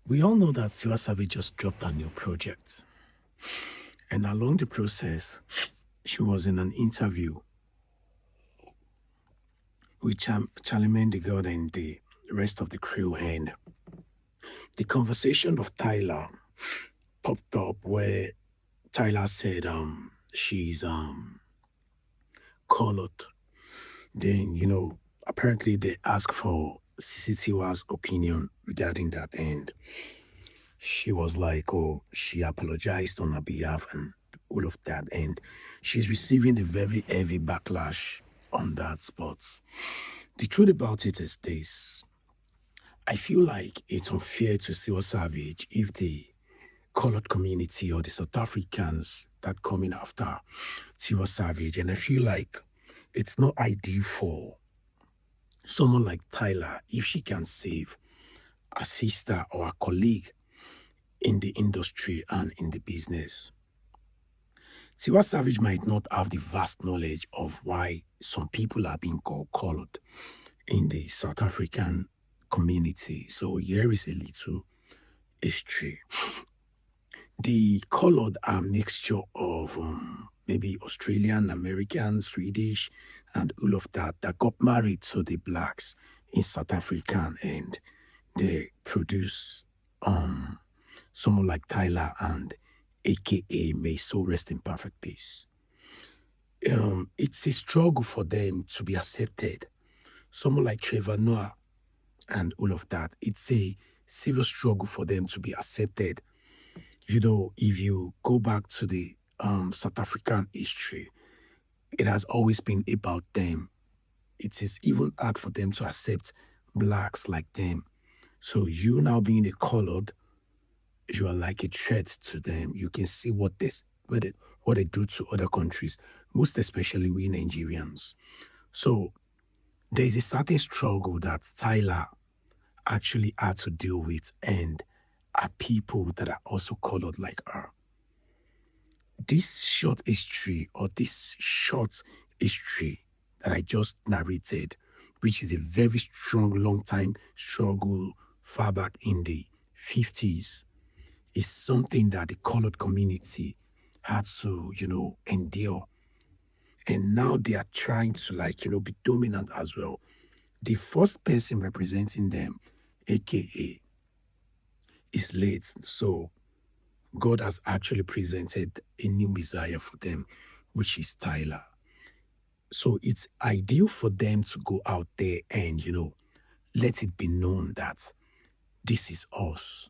We all know that Tiwa Savage just dropped a new project. And along the process, she was in an interview with Charlemagne the God and the rest of the crew. And the conversation of Tyler popped up where Tyler said she's colored. Then, apparently they asked for CCTW's opinion regarding that. And she was like, oh, she apologized on her behalf and all of that. And she's receiving a very heavy backlash on that. But the truth about it is this. I feel like it's unfair to Tiwa Savage if the colored community or the South Africans that coming after Tiwa Savage. And I feel like it's not ideal for someone like Tyler if she can save a sister or a colleague in the industry and in the business. Tiwa Savage might not have the vast knowledge of why some people are being called colored in the South African community. So here is a little history. The colored are a mixture of maybe Australian, American, Swedish, and all of that that got married to the blacks in South Africa, and they produce someone like Tyler and AKA May so rest in perfect peace. It's a struggle for them to be accepted. Someone like Trevor Noah and all of that, it's a serious struggle for them to be accepted. If you go back to the South African history, it has always been about them. It is even hard for them to accept blacks like them. So you now being a colored, you are like a threat to them. You can see what they do to other countries, most especially we Nigerians. So there is a certain struggle that Tyler actually had to deal with, and are people that are also colored like her. This short history or this short history that I just narrated, which is a very strong, long time struggle far back in the 50s, is something that the colored community had to, endure. And now they are trying to be dominant as well. The first person representing them, aka, is late. So God has actually presented a new Messiah for them, which is Tyler. So it's ideal for them to go out there and, let it be known that this is us.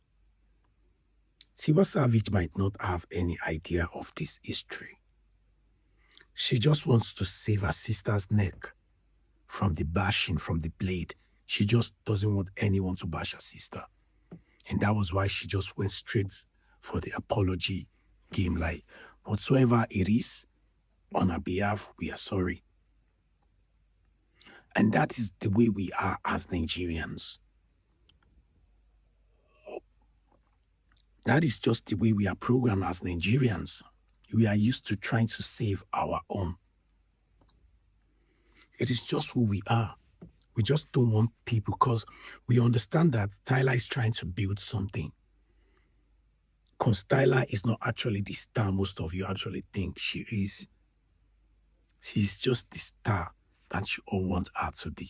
Tiwa Savage might not have any idea of this history. She just wants to save her sister's neck from the bashing, from the blade. She just doesn't want anyone to bash her sister. And that was why she just went straight for the apology game. Like, whatsoever it is, on her behalf, we are sorry. And that is the way we are as Nigerians. That is just the way we are programmed as Nigerians. We are used to trying to save our own. It is just who we are. We just don't want people because we understand that Tyler is trying to build something. Because Tyler is not actually the star most of you actually think she is. She's just the star that you all want her to be.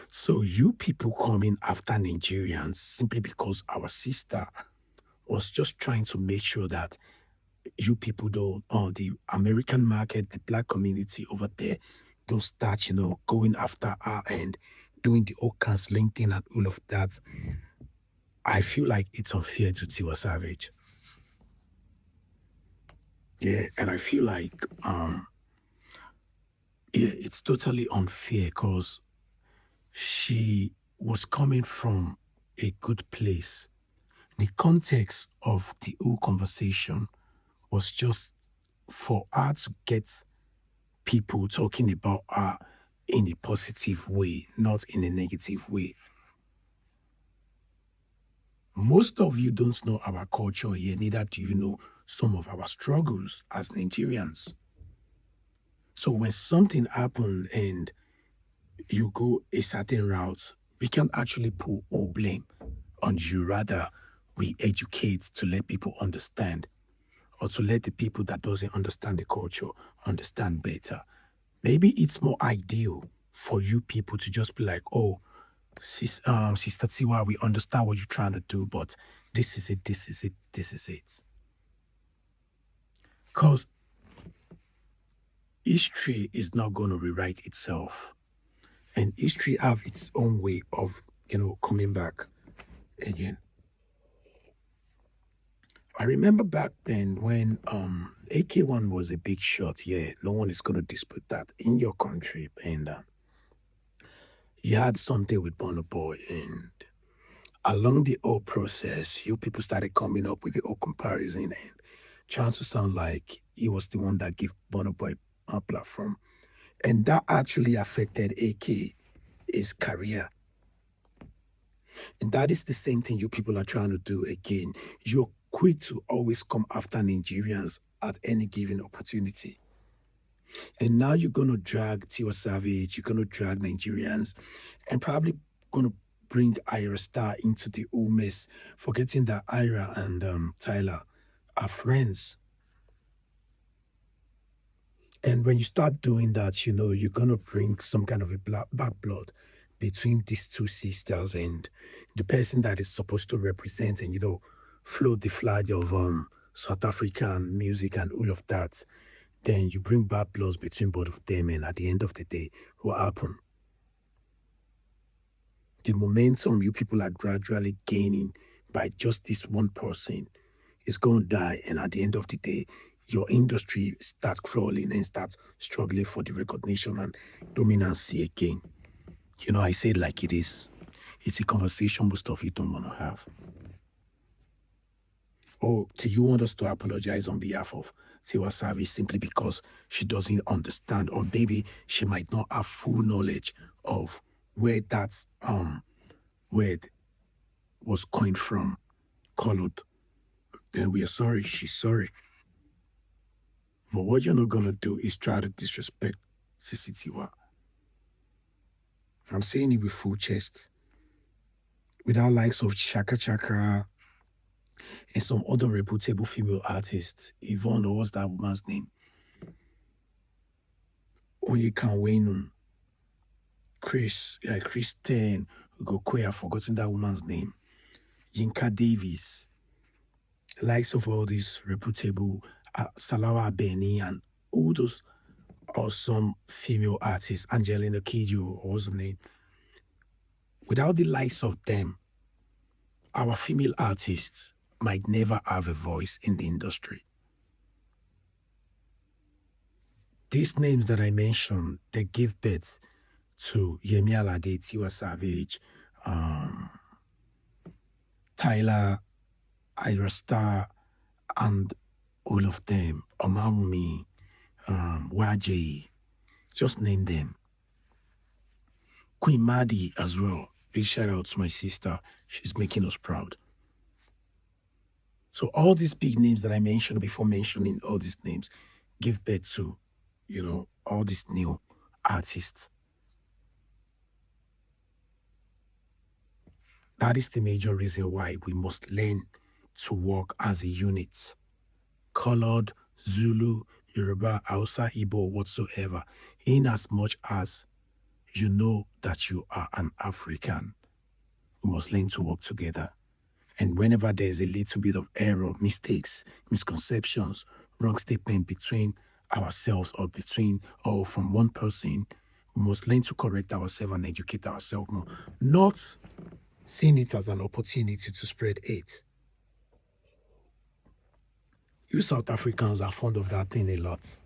So you people coming after Nigerians simply because our sister was just trying to make sure that you people don't, the American market, the black community over there, don't start, going after her and doing the whole canceling thing and all of that. I feel like it's unfair to Tiwa Savage. Yeah, and I feel like it's totally unfair because she was coming from a good place. The context of the whole conversation was just for her to get people talking about her in a positive way, not in a negative way. Most of you don't know our culture here, neither do you know some of our struggles as Nigerians. So when something happens and you go a certain route, we can actually pull all blame. on you. Rather, we educate to let people understand, or to let the people that doesn't understand the culture understand better. Maybe it's more ideal for you people to just be like, oh, Sister Tiwa, we understand what you're trying to do, but this is it, this is it, this is it. Because history is not going to rewrite itself. And history have its own way of, coming back again. I remember back then when AK1 was a big shot. Yeah, no one is going to dispute that in your country. And he had something with Burna Boy. And along the whole process, you people started coming up with the whole comparison and trying to sound like he was the one that gave Burna Boy a platform. And that actually affected AK, his career. And that is the same thing you people are trying to do again. You're quick to always come after Nigerians at any given opportunity. And now you're going to drag Tiwa Savage, you're going to drag Nigerians, and probably going to bring Ira Star into the whole mess, forgetting that Ira and Tyler are friends. And when you start doing that, you're going to bring some kind of a bad blood between these two sisters and the person that is supposed to represent and, float the flag of South African music and all of that. Then you bring bad bloods between both of them. And at the end of the day, what happened? The momentum you people are gradually gaining by just this one person is going to die. And at the end of the day, your industry start crawling and start struggling for the recognition and dominancy again. I say it like it is. It's a conversation most of you don't want to have. Oh, do you want us to apologize on behalf of Tiwa Savage simply because she doesn't understand, or maybe she might not have full knowledge of where that word was coined from, colored? Then we are sorry, she's sorry. But what you're not gonna do is try to disrespect Sisi Tiwa. I'm saying it with full chest. Without likes of Chaka Chaka and some other reputable female artists. Yvonne, or what's that woman's name? Onyekan Wayne, Kristen, Gokwe, I've forgotten that woman's name. Yinka Davis, likes of all these reputable Salawa Beni and all those awesome female artists, Angelina Kidjo, or what's her name? Without the likes of them, our female artists might never have a voice in the industry. These names that I mentioned, they give birth to Yemi Alade, Tiwa Savage, Tyler, Ira Star, and all of them, Omawumi, YJ, just name them. Queen Madi as well. Big shout out to my sister. She's making us proud. So all these big names that I mentioned before mentioning all these names give birth to, all these new artists. That is the major reason why we must learn to work as a unit. Colored, Zulu, Yoruba, Hausa, Igbo, whatsoever. In as much as you know that you are an African, we must learn to work together. And whenever there's a little bit of error, mistakes, misconceptions, wrong statement between ourselves or from one person, we must learn to correct ourselves and educate ourselves more. Not seeing it as an opportunity to spread hate. You South Africans are fond of that thing a lot.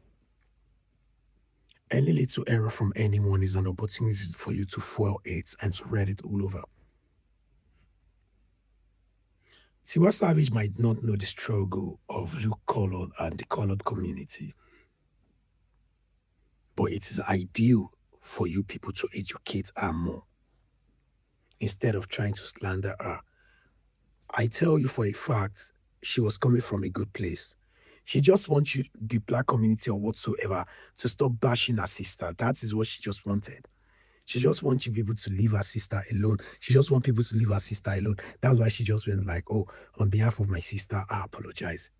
Any little error from anyone is an opportunity for you to fuel it and spread it all over. Tiwa Savage might not know the struggle of Luke Colored and the colored community, but it is ideal for you people to educate her more instead of trying to slander her. I tell you for a fact, she was coming from a good place. She just wants you, the black community or whatsoever, to stop bashing her sister. That is what she just wanted. She just wants you people to leave her sister alone. She just wants people to leave her sister alone. That's why she just went like, oh, on behalf of my sister, I apologize.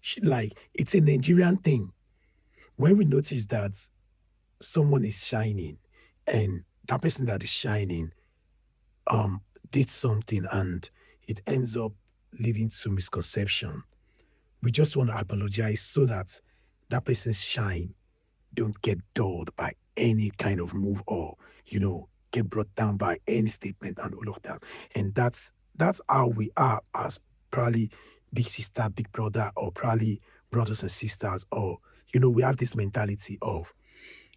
She like it's a Nigerian thing. When we notice that someone is shining and that person that is shining um did something and it ends up leading to misconception, we just want to apologize so that that person's shine don't get dulled by any kind of move or get brought down by any statement and all of that. And that's how we are as probably big sister, big brother, or probably brothers and sisters, or we have this mentality of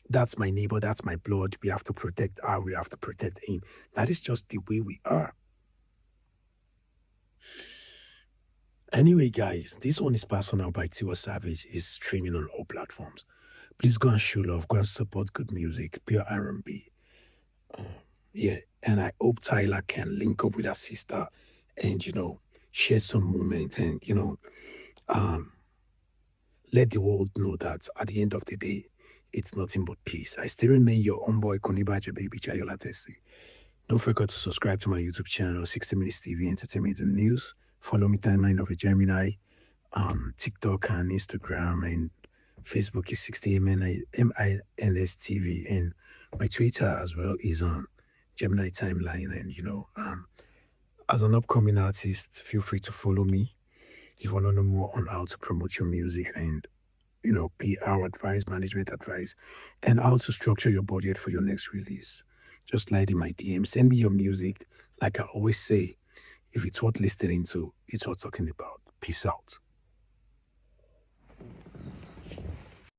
that's my neighbor, that's my blood, we have to protect her, we have to protect him. That is just the way we are. Anyway, guys, this one is personal by Tiwa Savage. Is streaming on all platforms. Please go and show love, go and support good music, pure R&B. Yeah, and I hope Tyler can link up with her sister and share some moment and um let the world know that at the end of the day, it's nothing but peace. I still remain your own boy Konibaja baby Jayola Tessie. Don't forget to subscribe to my YouTube channel, 60 Minutes TV Entertainment and News. Follow me timeline of a Gemini, TikTok and Instagram and Facebook is 60MINS TV and my Twitter as well is on Gemini Timeline. And as an upcoming artist, feel free to follow me if you want to know more on how to promote your music and PR advice, management advice, and how to structure your budget for your next release. Just slide in my DM, send me your music. Like I always say, if it's worth listening to, it's worth talking about. Peace out.